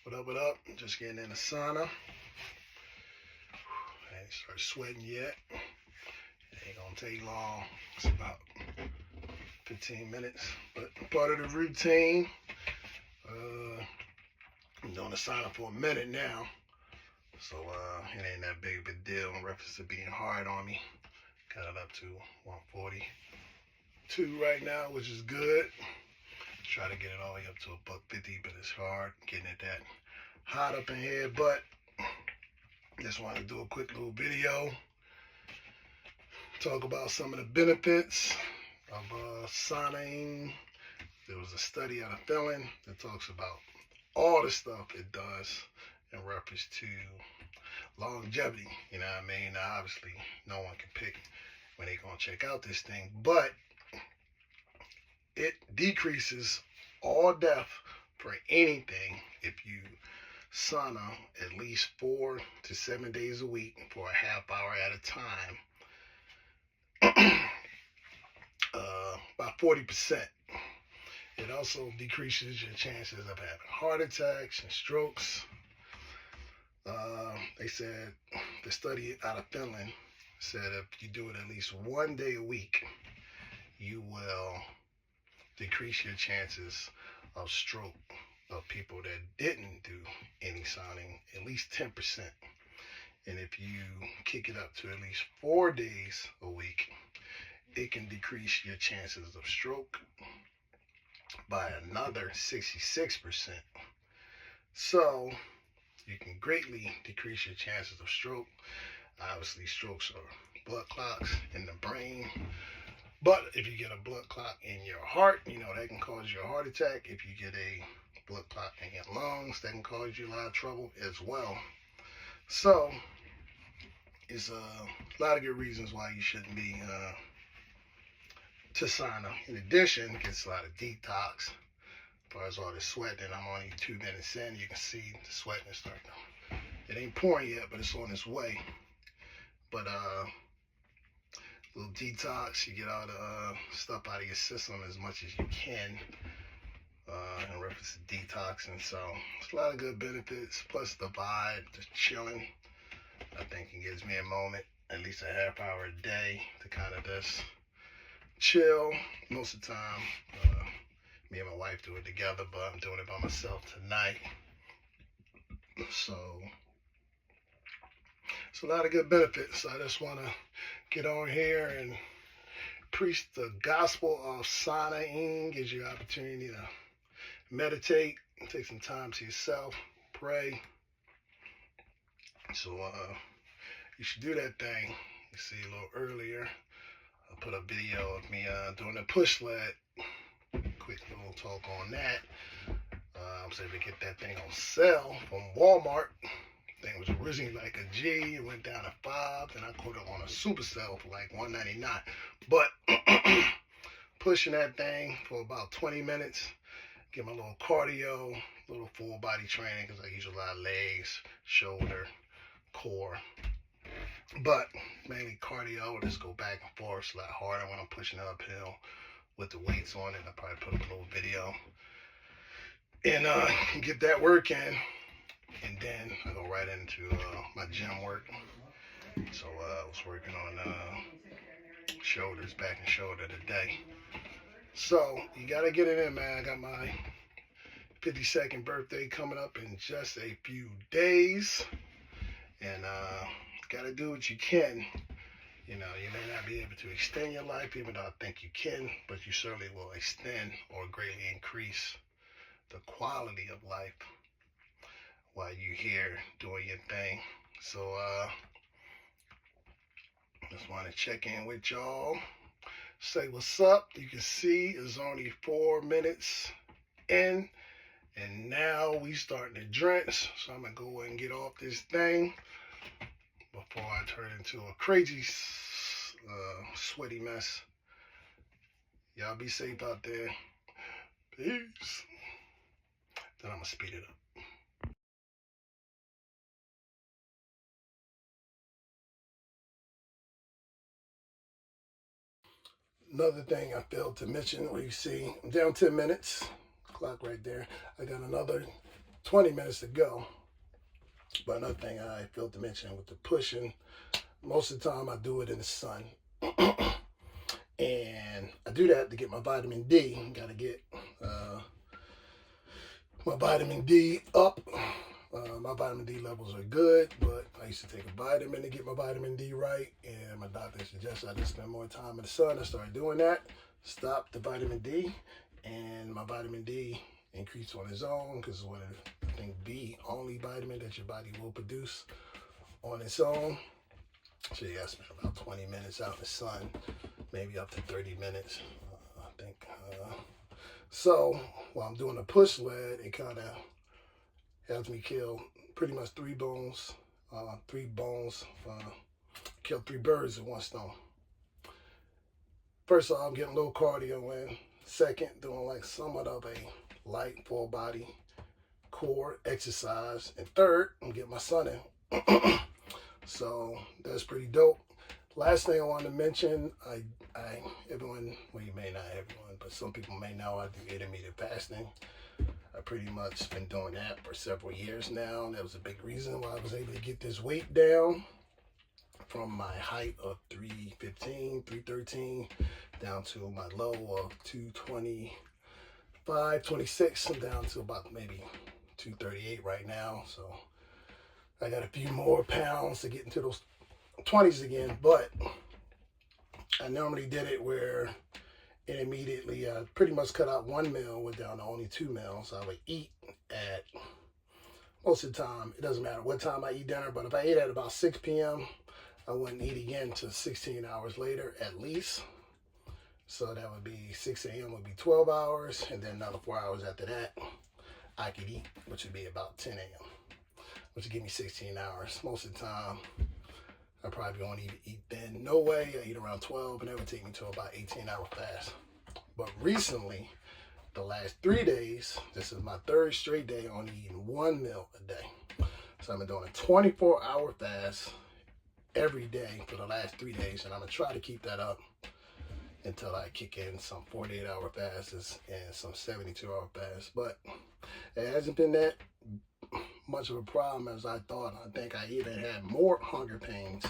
What up, what up? Just getting in the sauna. I ain't start sweating yet. It ain't gonna take long. It's about 15 minutes. But part of the routine. I'm doing the sauna for a minute now. So it ain't that big of a deal in reference to being hard on me. Got it up to 142 right now, which is good. Try to get it all the way up to $150, but it's hard getting it that hot up in here. But just want to do a quick little video, talk about some of the benefits of saunaing. There was a study out of Finland that talks about all the stuff it does in reference to longevity. You know what I mean? Now, obviously, no one can pick when they're going to check out this thing, but it decreases all death for anything if you sauna at least 4 to 7 days a week for a half hour at a time. By 40%. It also decreases your chances of having heart attacks and strokes. They said, the study out of Finland said if you do it at least 1 day a week, you will decrease your chances of stroke of people that didn't do any sauning at least 10%. And if you kick it up to at least 4 days a week, it can decrease your chances of stroke by another 66%. So you can greatly decrease your chances of stroke. Obviously, strokes are blood clots in the brain. But if you get a blood clot in your heart, that can cause you a heart attack. If you get a blood clot in your lungs, that can cause you a lot of trouble as well. So, it's a lot of good reasons why you shouldn't be to sauna. In addition, it gets a lot of detox. As far as all this sweating, I'm only 2 minutes in. You can see the sweating is starting to, it ain't pouring yet, but it's on its way. But little detox, you get all the stuff out of your system as much as you can in reference to detoxing. So it's a lot of good benefits, plus the vibe, just chilling. I think it gives me a moment, at least a half hour a day, to kind of just chill. Most of the time, me and my wife do it together, but I'm doing it by myself tonight. So it's a lot of good benefits. I just want to get on here and preach the gospel of saunaing. Gives you an opportunity to meditate, take some time to yourself, pray. So you should do that thing. You see a little earlier, I put a video of me doing a push sled. Quick little talk on that. I was able to get that thing on sale from Walmart. Thing was originally like a G. It went down to 5. Then I caught it on a super sale for like $1.99. But pushing that thing for about 20 minutes, get my little cardio, little full body training, because I use a lot of legs, shoulder, core. But mainly cardio. Just go back and forth. It's a lot harder when I'm pushing uphill with the weights on it. I'll probably put up a little video and get that work in. And then I go right into my gym work. So I was working on shoulders, back and shoulder today. So you got to get it in, man. I got my 52nd birthday coming up in just a few days. And got to do what you can. You may not be able to extend your life, even though I think you can, but you certainly will extend or greatly increase the quality of life while you're here doing your thing. So just want to check in with y'all, say what's up. You can see it's only 4 minutes in, and now we starting to drench. So I'm gonna go and get off this thing before I turn into a crazy sweaty mess. Y'all be safe out there. Peace. Then I'm gonna speed it up. Another thing I failed to mention, where you see I'm down 10 minutes, clock right there. I got another 20 minutes to go. But another thing I failed to mention with the pushing, most of the time I do it in the sun. And I do that to get my vitamin D. Got to get my vitamin D up. My vitamin D levels are good, but I used to take a vitamin to get my vitamin D right, and my doctor suggested I just spend more time in the sun. I started doing that, stopped the vitamin D, and my vitamin D increased on its own because it's one of the, I think, the only vitamin that your body will produce on its own. So yeah, I spent about 20 minutes out in the sun, maybe up to 30 minutes, I think. So while I'm doing a push lead, it kind of helps me kill pretty much three bones, kill three birds with one stone. First off, I'm getting a little cardio in. Second, doing like somewhat of a light full body core exercise. And third, I'm getting my sun in. So that's pretty dope. Last thing I wanted to mention, everyone, well, you may not everyone, but some people may know I do intermittent fasting. I pretty much been doing that for several years now. And that was a big reason why I was able to get this weight down from my height of 315, 313 down to my low of 225, 26, and down to about maybe 238 right now. So I got a few more pounds to get into those 20s again, but I normally did it where it immediately pretty much cut out one meal, went down to only 2 meals. I would eat at, most of the time, it doesn't matter what time I eat dinner, but if I ate at about 6 p.m., I wouldn't eat again until 16 hours later at least. So that would be 6 a.m. would be 12 hours, and then another 4 hours after that, I could eat, which would be about 10 a.m., which would give me 16 hours. Most of the time, I probably won't even eat then. No way. I eat around 12, and that would take me to about 18-hour fast. But recently, the last 3 days, this is my third straight day on eating 1 meal a day. So I've been doing a 24-hour fast every day for the last 3 days, and I'm going to try to keep that up until I kick in some 48-hour fasts and some 72-hour fasts. But it hasn't been that much of a problem as I thought. I think I even had more hunger pains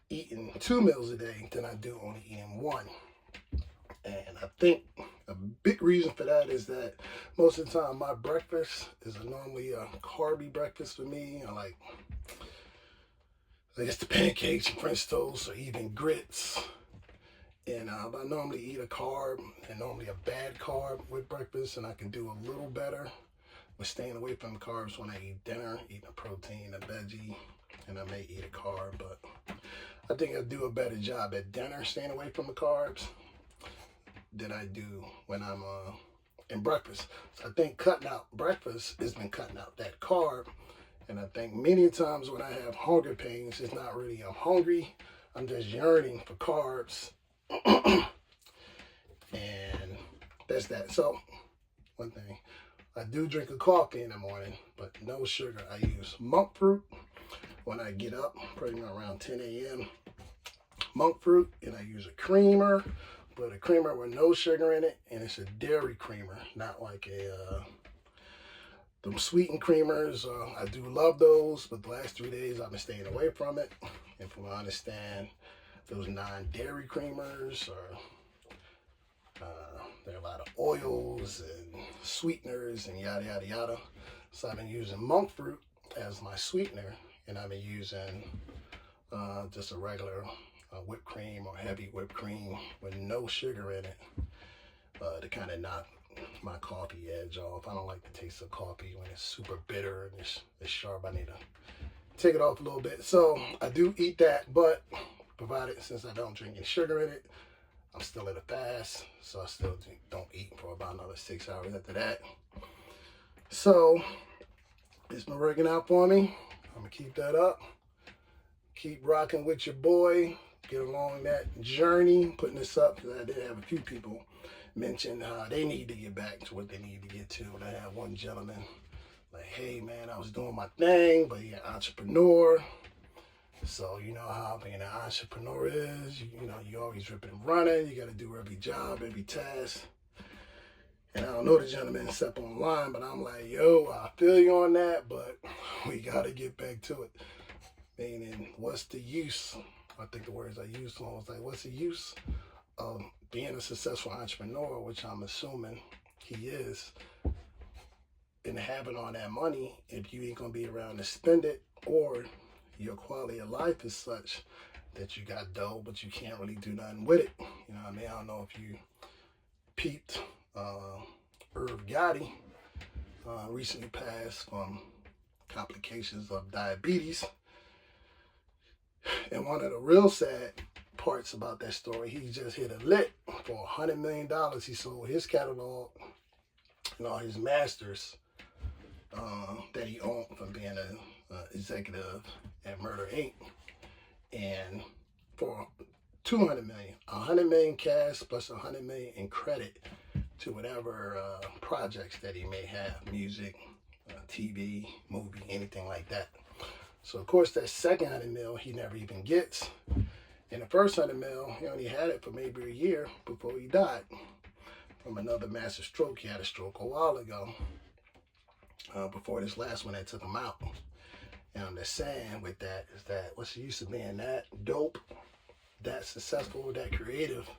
eating 2 meals a day than I do only eating 1. And I think a big reason for that is that most of the time my breakfast is normally a carby breakfast for me. I guess the pancakes and French toast or even grits. And I normally eat a carb, and normally a bad carb with breakfast, and I can do a little better with staying away from the carbs when I eat dinner, eating a protein, a veggie, and I may eat a carb. But I think I do a better job at dinner staying away from the carbs than I do when I'm in breakfast. So I think cutting out breakfast has been cutting out that carb. And I think many times when I have hunger pains, it's not really I'm hungry, I'm just yearning for carbs. And that's that. So one thing, I do drink a coffee in the morning, but no sugar. I use monk fruit when I get up, pretty much around 10 a.m. Monk fruit, and I use a creamer, but a creamer with no sugar in it, and it's a dairy creamer, not like them sweetened creamers. I do love those, but the last 3 days I've been staying away from it. And from what I understand, those non-dairy creamers there are a lot of oils and sweeteners and yada yada yada. So I've been using monk fruit as my sweetener, and I've been using just a regular whipped cream or heavy whipped cream with no sugar in it to kind of knock my coffee edge off. I don't like the taste of coffee when it's super bitter and it's sharp. I need to take it off a little bit. So I do eat that, but provided since I don't drink any sugar in it, I'm still in a fast, so I still don't eat for about another 6 hours after that. So it's been working out for me. I'm gonna keep that up. Keep rocking with your boy. Get along that journey. Putting this up because I did have a few people mention how they need to get back to what they need to get to. And I had one gentleman like, hey man, I was doing my thing, but you're an entrepreneur. So you know how being an entrepreneur is, you know, you always ripping and running. You got to do every job, every task. And I don't know the gentleman except online, but I'm like, yo, I feel you on that, but we got to get back to it. Meaning, what's the use? I think the words I used was like, what's the use of being a successful entrepreneur, which I'm assuming he is, and having all that money if you ain't going to be around to spend it, or your quality of life is such that you got dough, but you can't really do nothing with it. You know what I mean? I don't know if you peeped Irv Gotti recently passed from complications of diabetes. And one of the real sad parts about that story, he just hit a lick for $100 million. He sold his catalog and all his masters that he owned from being an executive at Murder Inc. And for $200 million, $100 million cash plus $100 million in credit to whatever projects that he may have, music, TV, movie, anything like that. So of course that second $100 million he never even gets. And the first $100 million, he only had it for maybe a year before he died from another massive stroke. He had a stroke a while ago, before this last one that took him out. And I'm just saying with that is that what's the use of being that dope, that successful, that creative,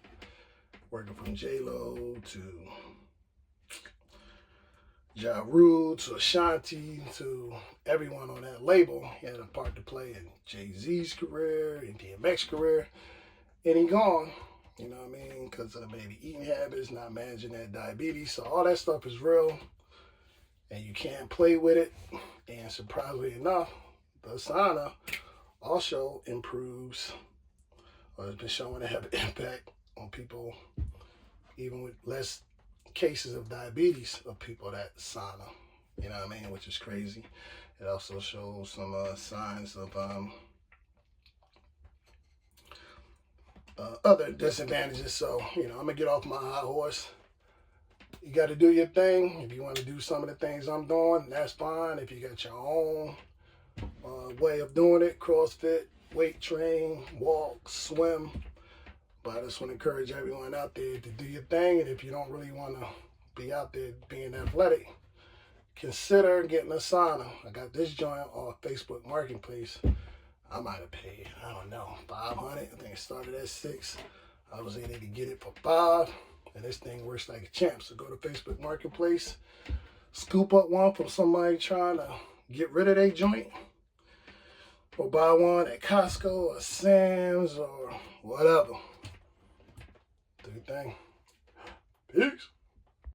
working from J-Lo to Ja Rule to Ashanti to everyone on that label. He had a part to play in Jay-Z's career, in DMX's career, and he gone. You know what I mean? Because of maybe eating habits, not managing that diabetes. So all that stuff is real, and you can't play with it. And surprisingly enough, the sauna also improves, or has been shown to have an impact on people, even with less cases of diabetes, of people that sauna. You know what I mean? Which is crazy. It also shows some signs of other disadvantages. So, you know, I'm going to get off my high horse. You got to do your thing. If you want to do some of the things I'm doing, that's fine. If you got your own way of doing it, CrossFit, weight train, walk, swim. But I just want to encourage everyone out there to do your thing. And if you don't really want to be out there being athletic, consider getting a sauna. I got this joint on Facebook Marketplace. I might have paid, I don't know, $500. I think it started at $6. I was able to get it for $5. And this thing works like a champ. So go to Facebook Marketplace, scoop up one from somebody trying to get rid of their joint, or buy one at Costco or Sam's or whatever. Do your thing. Peace.